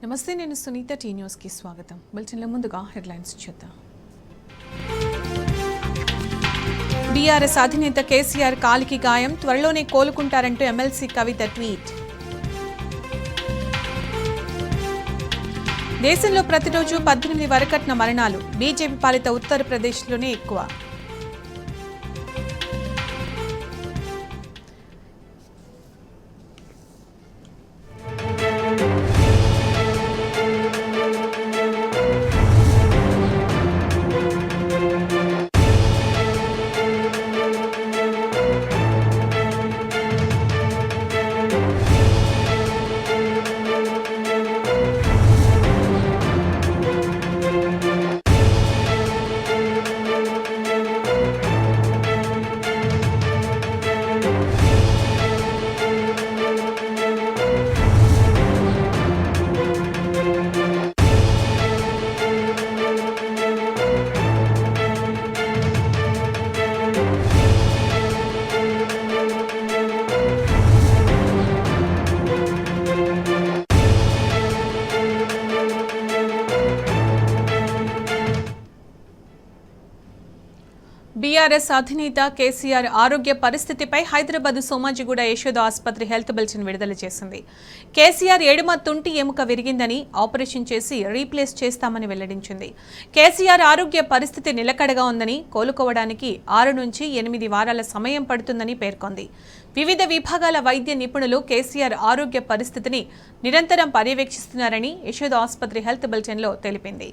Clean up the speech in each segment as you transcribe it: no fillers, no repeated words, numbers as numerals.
నమస్తే, నేను సునీత. టీ న్యూస్కి స్వాగతం. బులెటిన్ల ముందుగా హెడ్లైన్స్ చూద్దాం. బీఆర్ఎస్ అధినేత కేసీఆర్ కాలికి గాయం, త్వరలోనే కోలుకుంటారంటూ ఎమ్మెల్సీ కవిత ట్వీట్. దేశంలో ప్రతిరోజు 18 వరకట్న మరణాలు, బీజేపీ పాలిత ఉత్తరప్రదేశ్లోనే ఎక్కువ. బీఆర్ఎస్ అధినేత కేసీఆర్ ఆరోగ్య పరిస్థితిపై హైదరాబాద్ సోమాజిగూడ యశోద ఆసుపత్రి హెల్త్ బులెటిన్ విడుదల చేసింది. కేసీఆర్ ఎడమ తుంటి ఎముక విరిగిందని, ఆపరేషన్ చేసి రీప్లేస్ చేస్తామని వెల్లడించింది. కేసీఆర్ ఆరోగ్య పరిస్థితి నిలకడగా ఉందని, కోలుకోవడానికి 6 నుంచి 8 వారాల సమయం పడుతుందని పేర్కొంది. వివిధ విభాగాల వైద్య నిపుణులు కేసీఆర్ ఆరోగ్య పరిస్థితిని నిరంతరం పర్యవేక్షిస్తున్నారని యశోద ఆసుపత్రి హెల్త్ బులెటిన్లో తెలిపింది.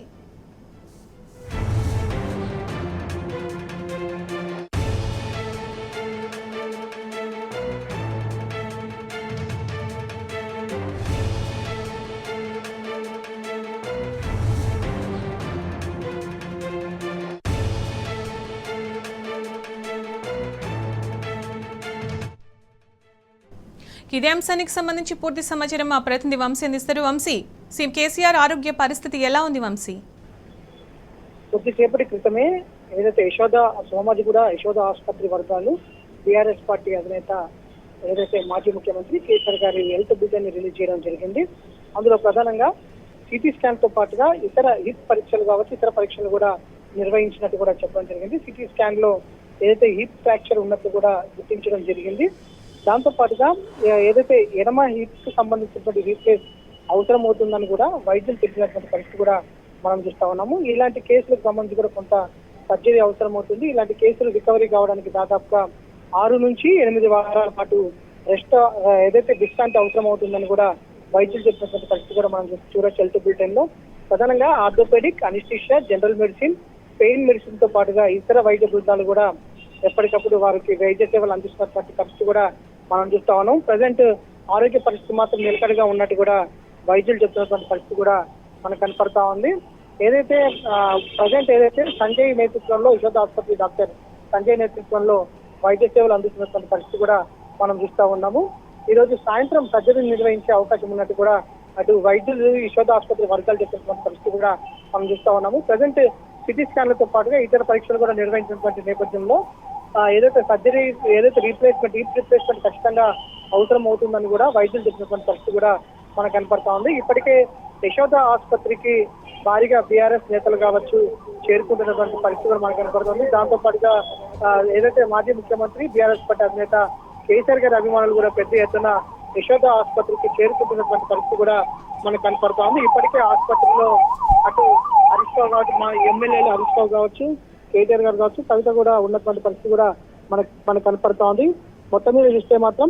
ఇదే అంశానికి సంబంధించి పూర్తి సమాచారం మా ప్రతినిధి వంశీ అందిస్తారు. వంశీ, కేసీఆర్ ఆరోగ్య పరిస్థితి ఎలా ఉంది వంశీ? కొద్దిసేపటి క్రితమే ఏదైతే సోమాజిగూడ యశోద ఆసుపత్రి వర్గాలు బీఆర్ఎస్ పార్టీ అధినేత ఏదైతే మాజీ ముఖ్యమంత్రి కేసీఆర్ గారి హెల్త్ బులెటిన్ రిలీజ్ చేయడం జరిగింది. అందులో ప్రధానంగా సిటీ స్కాన్ తో పాటుగా ఇతర హిప్ పరీక్షలు కావచ్చు, ఇతర పరీక్షలు కూడా నిర్వహించినట్టు కూడా చెప్పడం జరిగింది. సిటీ స్కాన్ లో ఏదైతే హిప్ ఫ్రాక్చర్ ఉన్నట్టు కూడా గుర్తించడం జరిగింది. దాంతో పాటుగా ఏదైతే ఎడమ హిప్ కు సంబంధించినటువంటి రీప్లేస్ అవసరం అవుతుందని కూడా వైద్యులు తెలిపినటువంటి పరిస్థితి కూడా మనం చూస్తా ఉన్నాము. ఇలాంటి కేసులకు సంబంధించి కూడా కొంత సర్జరీ అవసరం అవుతుంది. ఇలాంటి కేసులు రికవరీ కావడానికి దాదాపుగా 6 నుంచి 8 వారాల పాటు రెస్ట్ ఏదైతే డిశ్చార్జ్ అవసరం అవుతుందని కూడా వైద్యులు చెప్పినటువంటి పరిస్థితి కూడా మనం చూడొచ్చు హెల్త్ బులెటిన్ లో. ప్రధానంగా orthopaedic, anaesthesia, general medicine, pain medicine తో పాటుగా ఇతర వైద్య బృందాలు కూడా ఎప్పటికప్పుడు వారికి వైద్య సేవలు అందిస్తున్నటువంటి పరిస్థితి కూడా మనం చూస్తా ఉన్నాం. ప్రజెంట్ ఆరోగ్య పరిస్థితి మాత్రం నిలకడగా ఉన్నట్టు కూడా వైద్యులు చెప్తున్నటువంటి పరిస్థితి కూడా మనకు కనపడతా ఉంది. ఏదైతే ప్రజెంట్ సంజయ్ నేతృత్వంలో యశోద ఆసుపత్రి డాక్టర్ సంజయ్ నేతృత్వంలో వైద్య సేవలు అందిస్తున్నటువంటి పరిస్థితి కూడా మనం చూస్తా ఉన్నాము. ఈ రోజు సాయంత్రం సర్జరీ నిర్వహించే అవకాశం ఉన్నట్టు కూడా అటు వైద్యులు యశోద ఆసుపత్రి వర్గాలు చెప్పినటువంటి పరిస్థితి కూడా మనం చూస్తా ఉన్నాము. ప్రజెంట్ సిటీ స్కాన్లతో పాటుగా ఇతర పరీక్షలు కూడా నిర్వహించినటువంటి నేపథ్యంలో ఏదైతే సర్జరీ రీప్లేస్మెంట్ ఖచ్చితంగా అవసరం అవుతుందని కూడా వైద్యులు చెప్పినటువంటి పరిస్థితి కూడా మనకు కనపడతా ఉంది. ఇప్పటికే యశోద ఆసుపత్రికి భారీగా బీఆర్ఎస్ నేతలు కావచ్చు చేరుకుంటున్నటువంటి పరిస్థితి కూడా మనకు కనపడుతుంది. దాంతో పాటుగా ఏదైతే మాజీ ముఖ్యమంత్రి బీఆర్ఎస్ పార్టీ అధినేత కేసీఆర్ గారి అభిమానులు కూడా పెద్ద ఎత్తున యశోద ఆసుపత్రికి చేరుకుంటున్నటువంటి పరిస్థితి కూడా మనకు కనపడతా ఉంది. ఇప్పటికే ఆసుపత్రిలో అటు హరీష్ రావు కావచ్చు, మా ఎమ్మెల్యేలు హరీష్ రావు కావచ్చు, కేటీఆర్ గారు కావచ్చు, కవిత కూడా ఉన్నటువంటి పరిస్థితి కూడా మనకు కనపడతా ఉంది. మొత్తం మీద చూస్తే మాత్రం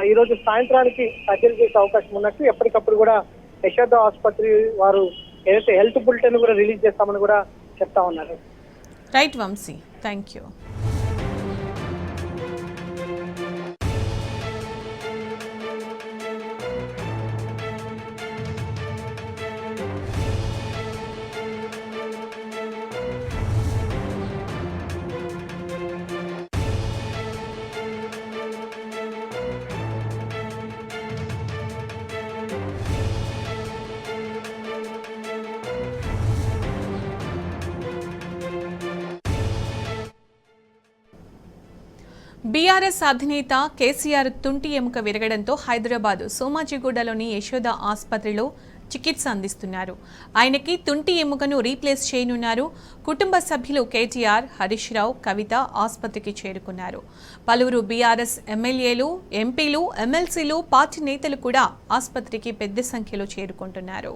ఈ రోజు సాయంత్రానికి సర్జరీ చేసే అవకాశం ఉన్నట్టు ఎప్పటికప్పుడు కూడా యశోద ఆసుపత్రి వారు ఏదైతే హెల్త్ బులెటిన్ కూడా రిలీజ్ చేస్తామని కూడా చెప్తా ఉన్నారు. Right Vamshi, thank you. BRS అధినేత కేసీఆర్ తుంటి ఎముక విరగడంతో హైదరాబాద్ సోమాజిగూడలోని యశోద ఆసుపత్రిలో చికిత్స అందిస్తున్నారు. ఆయనకి తుంటి ఎముకను రీప్లేస్ చేయనున్నారు. కుటుంబ సభ్యులు కేటీఆర్, హరీష్ రావు, కవిత ఆసుపత్రికి చేరుకున్నారు. పలువురు బీఆర్ఎస్ ఎమ్మెల్యేలు, ఎంపీలు, ఎమ్మెల్సీలు, పార్టీ నేతలు కూడా ఆసుపత్రికి పెద్ద సంఖ్యలో చేరుకుంటున్నారు.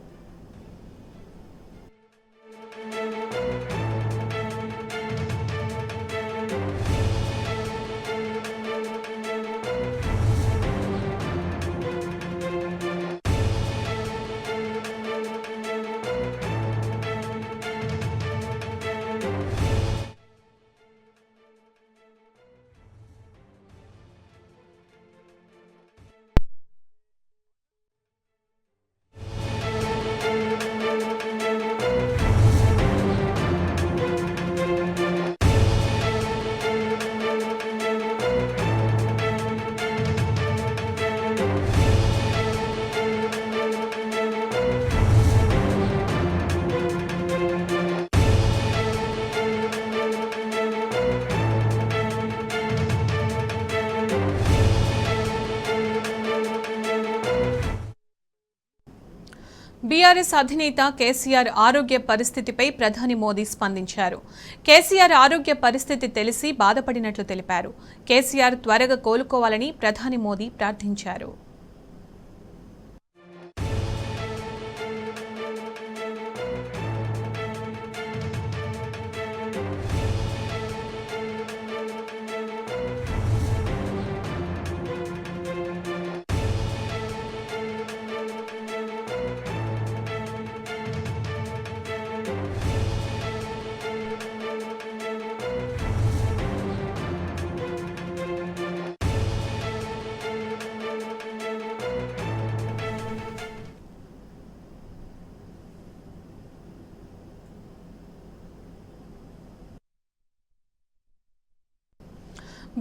బీఆర్ఎస్ అధినేత కేసీఆర్ ఆరోగ్య పరిస్థితిపై ప్రధాని మోదీ స్పందించారు. కేసీఆర్ ఆరోగ్య పరిస్థితి తెలిసి బాధపడినట్లు తెలిపారు. కేసీఆర్ త్వరగా కోలుకోవాలని ప్రధాని మోదీ ప్రార్థించారు.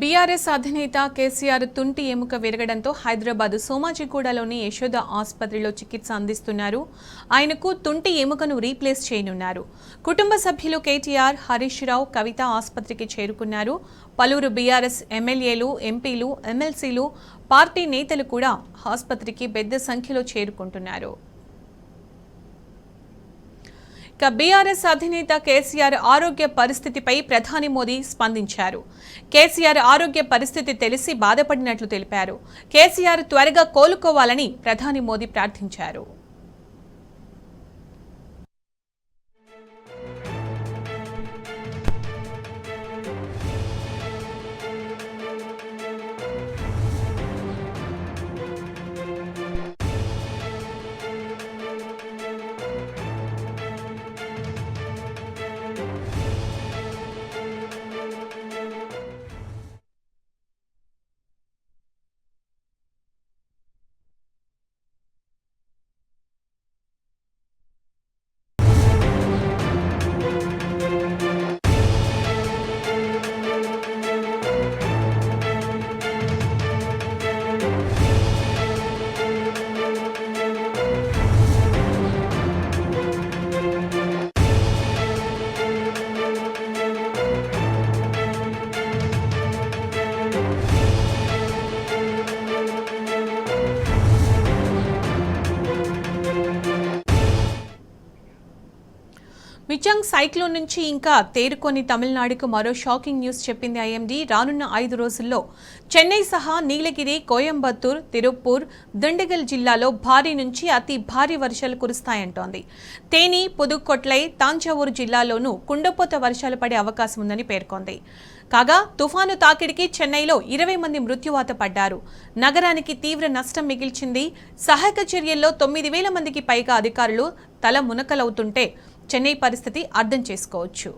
బీఆర్ఎస్ అధినేత కేసీఆర్ తుంటి ఎముక విరగడంతో హైదరాబాద్ సోమాజిగూడలోని యశోద ఆసుపత్రిలో చికిత్స అందిస్తున్నారు. ఆయనకు తుంటి ఎముకను రీప్లేస్ చేయనున్నారు. కుటుంబ సభ్యులు కేటీఆర్, హరీష్ రావు, కవిత ఆసుపత్రికి చేరుకున్నారు. పలువురు బీఆర్ఎస్ ఎమ్మెల్యేలు, ఎంపీలు, ఎమ్మెల్సీలు, పార్టీ నేతలు కూడా ఆసుపత్రికి పెద్ద సంఖ్యలో చేరుకుంటున్నారు. బీఆర్ఎస్ అధినేత కేసీఆర్ ఆరోగ్య పరిస్థితిపై ప్రధాని మోదీ స్పందించారు. కేసీఆర్ ఆరోగ్య పరిస్థితి తెలిసి బాధపడినట్లు తెలిపారు. కేసీఆర్ త్వరగా కోలుకోవాలని ప్రధాని మోదీ ప్రార్థించారు. మిచాంగ్ సైక్లోన్ నుంచి ఇంకా తేరుకొని తమిళనాడుకు మరో షాకింగ్ న్యూస్ చెప్పింది ఐఎండీ. రానున్న 5 రోజుల్లో చెన్నై సహా నీలగిరి, కోయంబత్తూర్, తిరుప్పూర్, దిండిగల్ జిల్లాలో భారీ నుంచి అతి భారీ వర్షాలు కురుస్తాయంటోంది. తేని, పుదుక్కొట్లై, తాంజావూరు జిల్లాలోనూ కుండపోత వర్షాలు పడే అవకాశం ఉందని పేర్కొంది. కాగా తుఫాను తాకిడికి చెన్నైలో 20 మంది మృత్యువాత పడ్డారు. నగరానికి తీవ్ర నష్టం మిగిల్చింది. సహాయక చర్యల్లో 9,000 మందికి పైగా అధికారులు తల మునకలవుతుంటే చెన్నై పరిస్థితి అర్థం చేసుకోవచ్చు.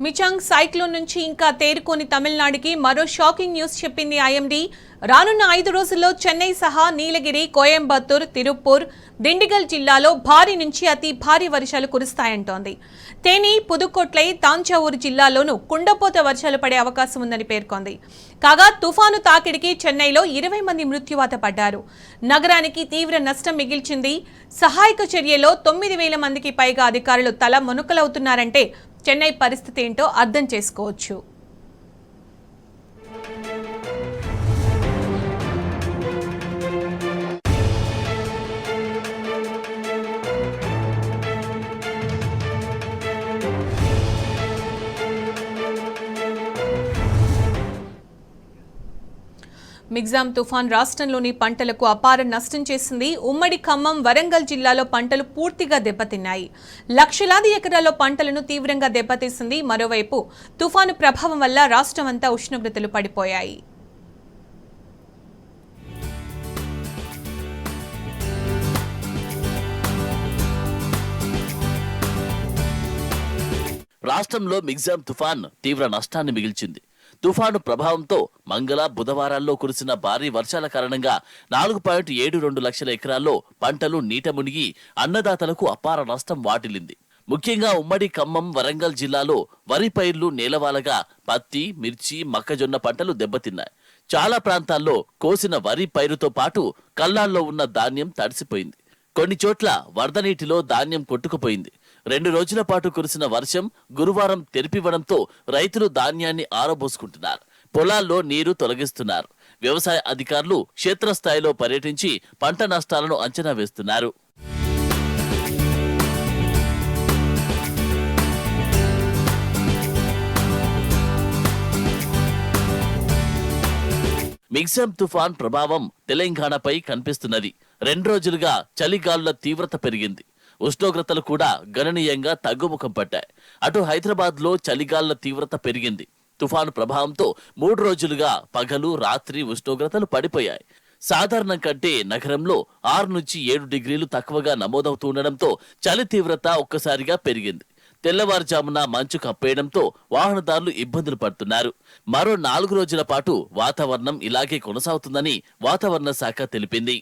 మిచాంగ్ సైక్లోన్ నుంచి ఇంకా తేరుకోని తమిళనాడుకి మరో షాకింగ్ న్యూస్ చెప్పింది ఐఎండీ. రానున్న 5 రోజుల్లో చెన్నై సహా నీలగిరి, కోయంబత్తూర్, తిరుప్పూర్, దిండిగల్ జిల్లాలో భారీ నుంచి అతి భారీ వర్షాలు కురుస్తాయంటోంది. తేని, పుదుక్కోట్లై, తాంజావూరు జిల్లాల్లోనూ కుండపోత వర్షాలు పడే అవకాశం ఉందని పేర్కొంది. కాగా తుఫాను తాకిడికి చెన్నైలో 20 మంది మృత్యువాత పడ్డారు. నగరానికి తీవ్ర నష్టం మిగిల్చింది. సహాయక చర్యలో 9,000 మందికి పైగా అధికారులు తల మునకలవుతున్నారంటే చెన్నై పరిస్థితి ఏంటో అర్థం చేసుకోవచ్చు. మిగ్జామ్ తుఫాన్ రాష్ట్రంలోని పంటలకు అపార నష్టం చేసింది. ఉమ్మడి ఖమ్మం, వరంగల్ జిల్లాలో పంటలు పూర్తిగా దెబ్బతిన్నాయి. లక్షలాది ఎకరాల్లో పంటలను తీవ్రంగా దెబ్బతీసింది. మరోవైపు తుఫాను ప్రభావం వల్ల రాష్ట్రమంతా ఉష్ణోగ్రతలు పడిపోయాయి. రాష్ట్రంలో మిగ్జామ్ తుఫాన్ తీవ్ర నష్టాన్ని మిగిల్చింది. తుఫాను ప్రభావంతో మంగళ, బుధవారాల్లో కురిసిన భారీ వర్షాల కారణంగా 4.72 లక్షల ఎకరాల్లో పంటలు నీట మునిగి అన్నదాతలకు అపార నష్టం వాటిల్లింది. ముఖ్యంగా ఉమ్మడి ఖమ్మం, వరంగల్ జిల్లాలో వరి పైర్లు నేలవాలగా పత్తి, మిర్చి, మొక్కజొన్న పంటలు దెబ్బతిన్నాయి. చాలా ప్రాంతాల్లో కోసిన వరి పైరుతో పాటు కల్లాల్లో ఉన్న ధాన్యం తడిసిపోయింది. కొన్ని చోట్ల వరద నీటిలో ధాన్యం కొట్టుకుపోయింది. 2 రోజుల పాటు కురిసిన వర్షం గురువారం తెరిపివ్వడంతో రైతులు ధాన్యాన్ని ఆరబోసుకుంటున్నారు. పొలాల్లో నీరు తొలగిస్తున్నారు. వ్యవసాయ అధికారులు క్షేత్రస్థాయిలో పర్యటించి పంట నష్టాలను అంచనా వేస్తున్నారు. మిగ్జామ్ తుఫాన్ ప్రభావం తెలంగాణపై కనిపిస్తున్నది. 2 రోజులుగా చలిగాలుల తీవ్రత పెరిగింది. ఉష్ణోగ్రతలు కూడా గణనీయంగా తగ్గుముఖం పట్టాయి. అటు హైదరాబాద్ లో చలిగాలుల తీవ్రత పెరిగింది. తుఫాను ప్రభావంతో 3 రోజులుగా పగలు, రాత్రి ఉష్ణోగ్రతలు పడిపోయాయి. సాధారణం కంటే నగరంలో 6 నుంచి 7 డిగ్రీలు తక్కువగా నమోదవుతుండటంతో చలి తీవ్రత ఒక్కసారిగా పెరిగింది. తెల్లవారుజామున మంచు కప్పేయడంతో వాహనదారులు ఇబ్బందులు పడుతున్నారు. మరో 4 రోజుల పాటు వాతావరణం ఇలాగే కొనసాగుతుందని వాతావరణ శాఖ తెలిపింది.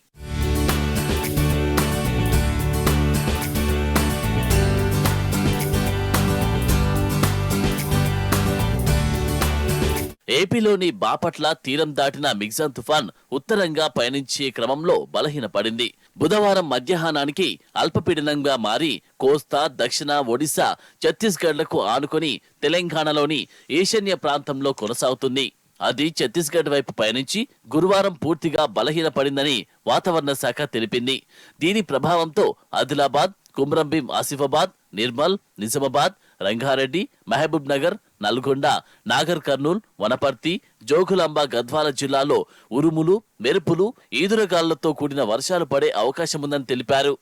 ఏపీలోని బాపట్ల తీరం దాటిన మిగ్జామ్ తుఫాన్ ఉత్తరంగా పయనించే క్రమంలో బలహీనపడింది. బుధవారం మధ్యాహ్నానికి అల్పపీడనంగా మారి కోస్తా, దక్షిణ ఒడిశా, ఛత్తీస్గఢ్లకు ఆనుకొని తెలంగాణలోని ఈశాన్య ప్రాంతంలో కొనసాగుతుంది. అది ఛత్తీస్గఢ్ వైపు పయనించి గురువారం పూర్తిగా బలహీనపడిందని వాతావరణ శాఖ తెలిపింది. దీని ప్రభావంతో ఆదిలాబాద్, కుమ్రంభీం, ఆసిఫాబాద్, నిర్మల్, నిజామాబాద్, రంగారెడ్డి, మహబూబ్ నగర్, నల్గొండ, నాగర్ కర్నూల్, వనపర్తి, జోగులాంబ, గద్వాల జిల్లాలో ఉరుములు, మెరుపులు, ఈదురుగాలులతో కూడిన వర్షాలు పడే అవకాశముందని తెలిపారు.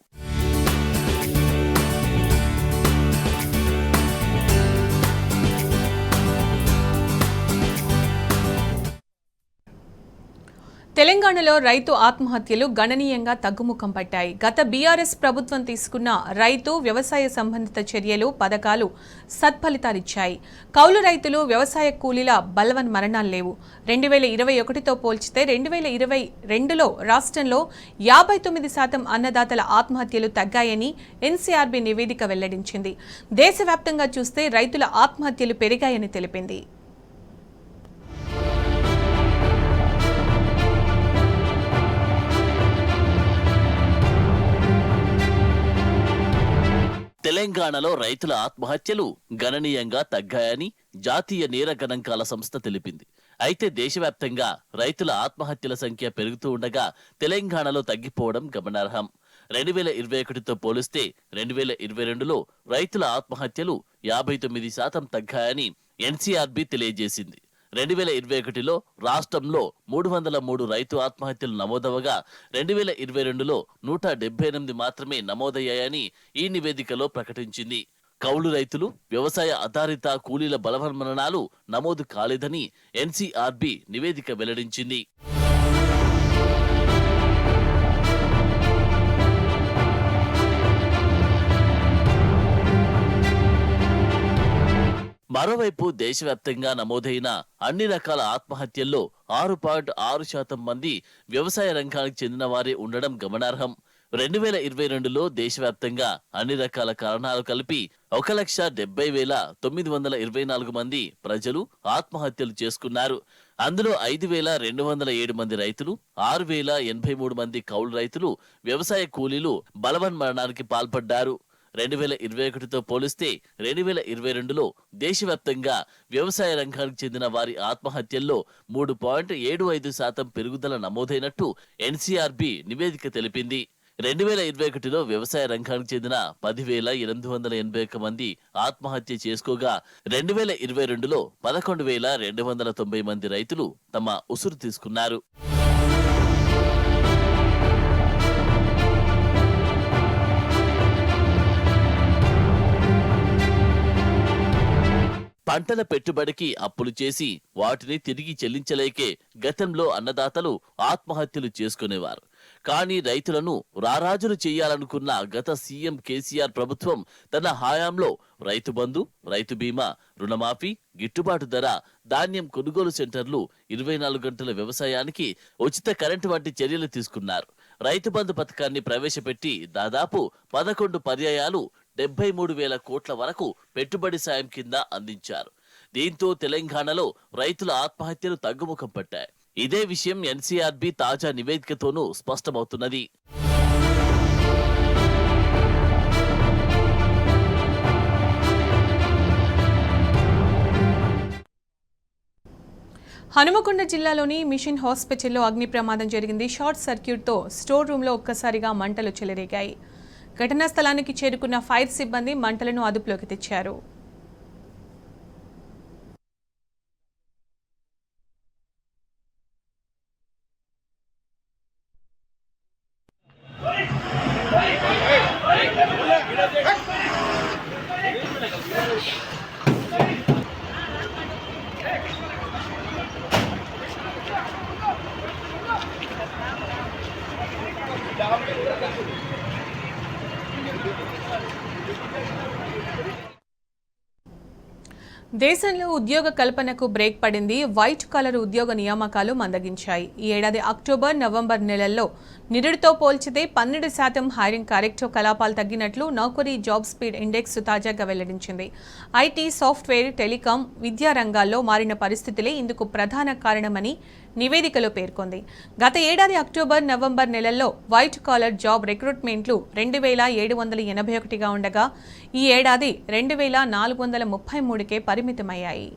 తెలంగాణలో రైతు ఆత్మహత్యలు గణనీయంగా తగ్గుముఖం పట్టాయి. గత బీఆర్ఎస్ ప్రభుత్వం తీసుకున్న రైతు, వ్యవసాయ సంబంధిత చర్యలు, పథకాలు సత్ఫలితాలిచ్చాయి. కౌలు రైతులు, వ్యవసాయ కూలీల బలవన్ మరణాలు లేవు. 2021తో పోల్చితే 2022లో రాష్ట్రంలో 59% అన్నదాతల ఆత్మహత్యలు తగ్గాయని ఎన్సీఆర్బీ నివేదిక వెల్లడించింది. దేశవ్యాప్తంగా చూస్తే రైతుల ఆత్మహత్యలు పెరిగాయని తెలిపింది. తెలంగాణలో రైతుల ఆత్మహత్యలు గణనీయంగా తగ్గాయని జాతీయ నేర గణాంకాల సంస్థ తెలిపింది. అయితే దేశవ్యాప్తంగా రైతుల ఆత్మహత్యల సంఖ్య పెరుగుతూ ఉండగా తెలంగాణలో తగ్గిపోవడం గమనార్హం. 2021తో పోలిస్తే 2022లో రైతుల ఆత్మహత్యలు 59% తగ్గాయని ఎన్సీఆర్బీ తెలియజేసింది. 2021లో రాష్ట్రంలో 303 రైతు ఆత్మహత్యలు నమోదవగా 2022లో 178 మాత్రమే నమోదయ్యాయని ఈ నివేదికలో ప్రకటించింది. కౌలు రైతులు, వ్యవసాయ ఆధారిత కూలీల బలవన్మరణాలు నమోదు కాలేదని ఎన్సీఆర్బీ నివేదిక వెల్లడించింది. మరోవైపు దేశవ్యాప్తంగా నమోదైన అన్ని రకాల ఆత్మహత్యల్లో 6.6% మంది వ్యవసాయ రంగానికి చెందిన వారే ఉండడం గమనార్హం. 2022లో దేశవ్యాప్తంగా అన్ని రకాల కారణాలు కలిపి 1,70,924 మంది ప్రజలు ఆత్మహత్యలు చేసుకున్నారు. అందులో 5,207 మంది రైతులు, 6,083 మంది కౌలు రైతులు, వ్యవసాయ కూలీలు బలవన్మరణానికి పాల్పడ్డారు. 2021తో పోలిస్తే 2022లో దేశవ్యాప్తంగా వ్యవసాయ రంగానికి చెందిన వారి ఆత్మహత్యల్లో 3.75% పెరుగుదల నమోదైనట్టు ఎన్సీఆర్బీ నివేదిక తెలిపింది. 2021లో వ్యవసాయ రంగానికి చెందిన 10,881 మంది ఆత్మహత్య చేసుకోగా 2022లో 11,290 మంది రైతులు తమ ఉసురు తీసుకున్నారు. పంటల పెట్టుబడికి అప్పులు చేసి వాటిని తిరిగి చెల్లించలేకే గతంలో అన్నదాతలు ఆత్మహత్యలు చేసుకునేవారు. కానీ రైతులను రారాజులు చేయాలనుకున్న గత సీఎం కేసీఆర్ ప్రభుత్వం తన హయాంలో రైతు బంధు, రైతు బీమా, రుణమాఫీ, గిట్టుబాటు ధర, ధాన్యం కొనుగోలు సెంటర్లు, 24 గంటల వ్యవసాయానికి ఉచిత కరెంటు వంటి చర్యలు తీసుకున్నారు. రైతు బంధు పథకాన్ని ప్రవేశపెట్టి దాదాపు 11 పర్యాయాలు 73,000 కోట్ల వరకు పెట్టుబడి సాయం కింద అందించారు. దీంతో తెలంగాణలో రైతుల ఆత్మహత్యలు తగ్గుముఖం పట్టాయి. ఇదే విషయం ఎన్సీఆర్బీ తాజా నివేదికతోనూ స్పష్టమవుతున్నది. హనుమకొండ జిల్లాలోని మిషన్ హాస్పిటల్లో అగ్ని ప్రమాదం జరిగింది. షార్ట్ సర్క్యూట్తో స్టోర్ రూమ్లో ఒక్కసారిగా మంటలు చెలరేగాయి. ఘటనా స్థలానికి చేరుకున్న ఫైర్ సిబ్బంది మంటలను అదుపులోకి తెచ్చారు. దేశంలో ఉద్యోగ కల్పనకు బ్రేక్ పడింది. వైట్ కాలర్ ఉద్యోగ నియామకాలు మందగించాయి. ఈ ఏడాది అక్టోబర్, నవంబర్ నెలల్లో నిరుడితో పోల్చితే 12% హైరింగ్ కార్యకలాపాలు తగ్గినట్లు నౌకరీ జాబ్ స్పీడ్ ఇండెక్స్ తాజాగా వెల్లడించింది. ఐటీ, సాఫ్ట్వేర్, టెలికాం, విద్యా రంగాల్లో మారిన పరిస్థితులే ఇందుకు ప్రధాన కారణమని నివేదికలో పేర్కొంది. గత ఏడాది అక్టోబర్, నవంబర్ నెలల్లో వైట్ కాలర్ జాబ్ రిక్రూట్మెంట్లు 2,781గా ఉండగా ఈ ఏడాది 2,433కే పరిమితమయ్యాయి.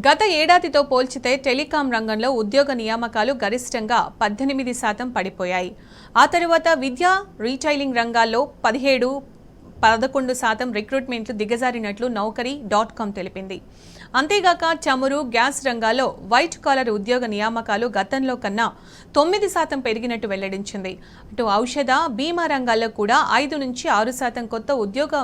గత ఏడాదితో పోల్చితే టెలికాం రంగంలో ఉద్యోగ నియామకాలు గరిష్టంగా 18% పడిపోయాయి. ఆ తరువాత విద్యా, రీటైలింగ్ రంగాల్లో 11% రిక్రూట్మెంట్లు దిగజారినట్లు నౌకరీ.com తెలిపింది. అంతేగాక చమురు, గ్యాస్ రంగాల్లో వైట్ కాలర్ ఉద్యోగ నియామకాలు గతంలో కన్నా 9% పెరిగినట్టు వెల్లడించింది. అటు ఔషధ, బీమా రంగాల్లో కూడా 5-6% కొత్త ఉద్యోగ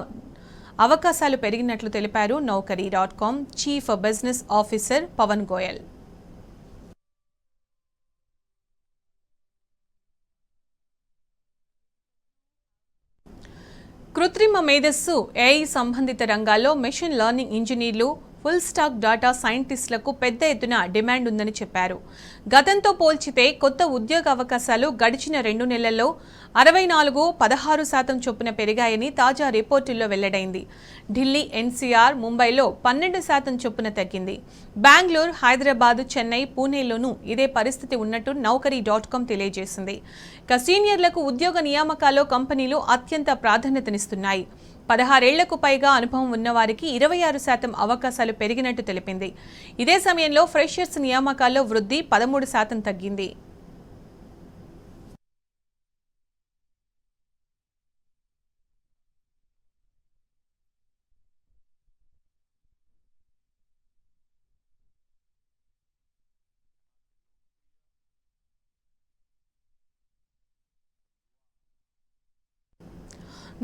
అవకాశాలు పెరిగినట్లు తెలిపారు Naukri dot com chief business officer Pavan Goyal. కృత్రిమ మేధస్సు, ఏఐ సంబంధిత రంగాల్లో మెషిన్ లెర్నింగ్ ఇంజనీర్లు, ఫుల్ స్టాక్ డేటా సైంటిస్టులకు పెద్ద ఎత్తున డిమాండ్ ఉందని చెప్పారు. గతంతో పోల్చితే కొత్త ఉద్యోగ అవకాశాలు గడిచిన 2 నెలల్లో 64-16% చొప్పున పెరిగాయని తాజా రిపోర్టుల్లో వెల్లడైంది. ఢిల్లీ, ఎన్సీఆర్, ముంబైలో 12% చొప్పున తగ్గింది. బెంగళూరు, హైదరాబాద్, చెన్నై, పూణేలోనూ ఇదే పరిస్థితి ఉన్నట్టు నౌకరీ.com తెలియజేసింది. ఇక సీనియర్లకు ఉద్యోగ నియామకాల్లో కంపెనీలు అత్యంత ప్రాధాన్యతనిస్తున్నాయి. 16 ఏళ్లకు పైగా అనుభవం ఉన్నవారికి 26% అవకాశాలు పెరిగినట్టు తెలిపింది. ఇదే సమయంలో ఫ్రెషర్స్ నియామకాల్లో వృద్ధి 13% తగ్గింది.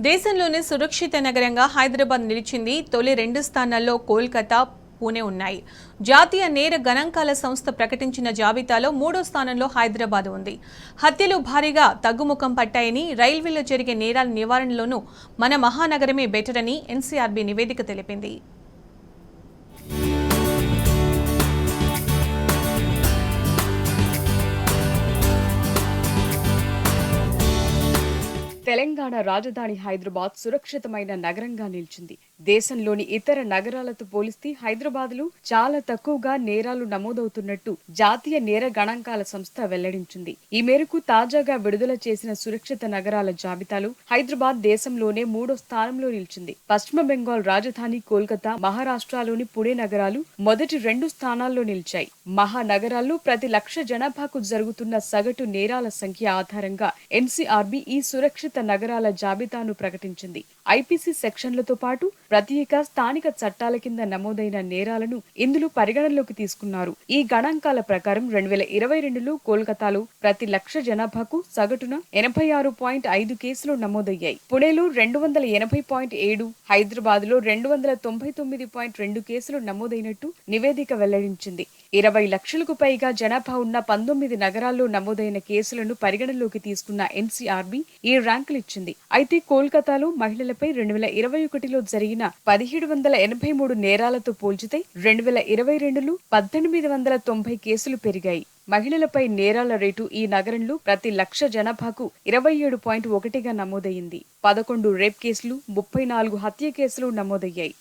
దేశంలోనే సురక్షిత నగరంగా హైదరాబాద్ నిలిచింది. తొలి 2 స్థానాల్లో కోల్కతా, పూణే ఉన్నాయి. జాతీయ నేర గణాంకాల సంస్థ ప్రకటించిన జాబితాలో 3వ స్థానంలో హైదరాబాద్ ఉంది. హత్యలు భారీగా తగ్గుముఖం పట్టాయని, రైల్వేలో జరిగే నేరాల నివారణలోనూ మన మహానగరమే బెటర్ అని ఎన్సీఆర్బీ నివేదిక తెలిపింది. తెలంగాణ రాజధాని హైదరాబాద్ సురక్షితమైన నగరంగా నిలిచింది. దేశంలోని ఇతర నగరాలతో పోలిస్తే హైదరాబాద్లో చాలా తక్కువగా నేరాలు నమోదవుతున్నట్టు జాతీయ నేర గణాంకాల సంస్థ వెల్లడించింది. ఈ మేరకు తాజాగా విడుదల చేసిన సురక్షిత నగరాల జాబితాలో హైదరాబాద్ దేశంలోనే 3వ స్థానంలో నిలిచింది. పశ్చిమ బెంగాల్ రాజధాని కోల్కతా, మహారాష్ట్రలోని పుణే నగరాలు మొదటి 2 స్థానాల్లో నిలిచాయి. మహానగరాల్లో ప్రతి లక్ష జనాభాకు జరుగుతున్న సగటు నేరాల సంఖ్య ఆధారంగా ఎన్సీఆర్బీ ఈ సురక్షిత నగరాల జాబితాను ప్రకటించింది. ఐపీసీ సెక్షన్లతో పాటు ప్రత్యేక స్థానిక చట్టాల కింద నమోదైన నేరాలను ఇందులో పరిగణనలోకి తీసుకున్నారు. ఈ గణాంకాల ప్రకారం 2022లో కోల్కతాలో ప్రతి లక్ష జనాభాకు సగటున 86.5 కేసులు నమోదయ్యాయి. పుణేలో 280.7, హైదరాబాద్ లో 299.2 కేసులు నమోదైనట్టు నివేదిక వెల్లడించింది. 20 లక్షలకు పైగా జనాభా ఉన్న 19 నగరాల్లో నమోదైన కేసులను పరిగణనలోకి తీసుకున్న ఎన్సీఆర్బీ ఈ ర్యాంకులిచ్చింది. అయితే కోల్కతాలో మహిళలపై 2021లో జరిగిన 1783 నేరాలతో పోల్చితే 2022లో 1890 కేసులు పెరిగాయి. మహిళలపై నేరాల రేటు ఈ నగరంలో ప్రతి లక్ష జనాభాకు 27.1గా నమోదయ్యింది. 11 రేప్ కేసులు, 34 హత్య కేసులు నమోదయ్యాయి.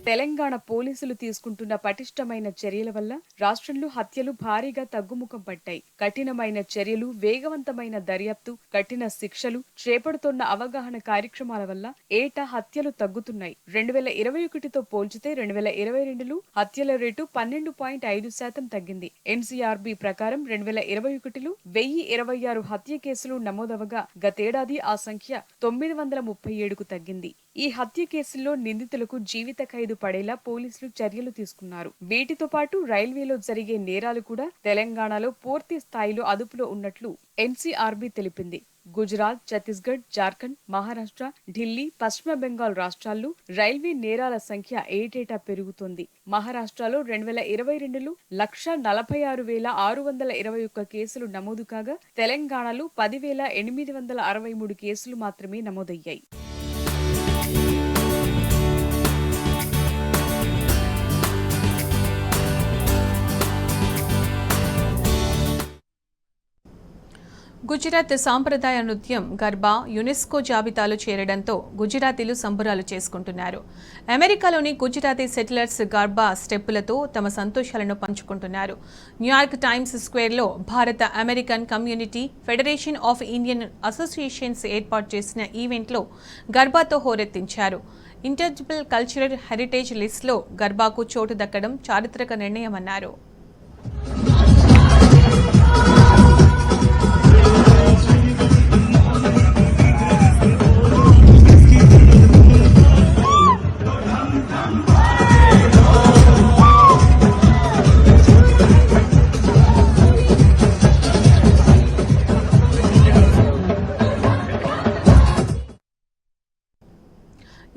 తెలంగాణ పోలీసులు తీసుకుంటున్న పటిష్టమైన చర్యల వల్ల రాష్ట్రంలో హత్యలు భారీగా తగ్గుముఖం పట్టాయి. కఠినమైన చర్యలు, వేగవంతమైన దర్యాప్తు, కఠిన శిక్షలు, చేపడుతున్న అవగాహన కార్యక్రమాల వల్ల ఏటా హత్యలు తగ్గుతున్నాయి. 2021తో పోల్చితే 2022లో హత్యల రేటు 12.5% తగ్గింది. ఎన్సీఆర్బీ ప్రకారం 2021లో 1026 హత్య కేసులు నమోదవగా గతేడాది ఆ సంఖ్య 937కు తగ్గింది. ఈ హత్య కేసుల్లో నిందితులకు జీవిత ఖైదు పడేలా పోలీసులు చర్యలు తీసుకున్నారు. వీటితో పాటు రైల్వేలో జరిగే నేరాలు కూడా తెలంగాణలో పూర్తి స్థాయిలో అదుపులో ఉన్నట్లు ఎన్సీఆర్బీ తెలిపింది. గుజరాత్, ఛత్తీస్గఢ్, జార్ఖండ్, మహారాష్ట్ర, ఢిల్లీ, పశ్చిమ బెంగాల్ రాష్ట్రాల్లో రైల్వే నేరాల సంఖ్య ఏటేటా పెరుగుతోంది. మహారాష్ట్రలో 2022లో 146,621 కేసులు నమోదు కాగా తెలంగాణలో 10,863 కేసులు మాత్రమే నమోదయ్యాయి. గుజరాత్ సాంప్రదాయ నృత్యం గర్బా యునెస్కో జాబితాలో చేరడంతో గుజరాతీలు సంబరాలు చేసుకుంటున్నారు. అమెరికాలోని గుజరాతీ సెటిలర్స్ గర్బా స్టెప్పులతో తమ సంతోషాలను పంచుకుంటున్నారు. న్యూయార్క్ టైమ్స్ స్క్వేర్లో భారత American community federation of Indian associations ఏర్పాటు చేసిన ఈవెంట్లో గర్బాతో హోరెత్తించారు. ఇంటర్జిబుల్ కల్చరల్ హెరిటేజ్ లిస్టులో గర్బాకు చోటు దక్కడం చారిత్రక నిర్ణయమన్నారు.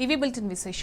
ఇవి బులెటిన్ విశేషాలు.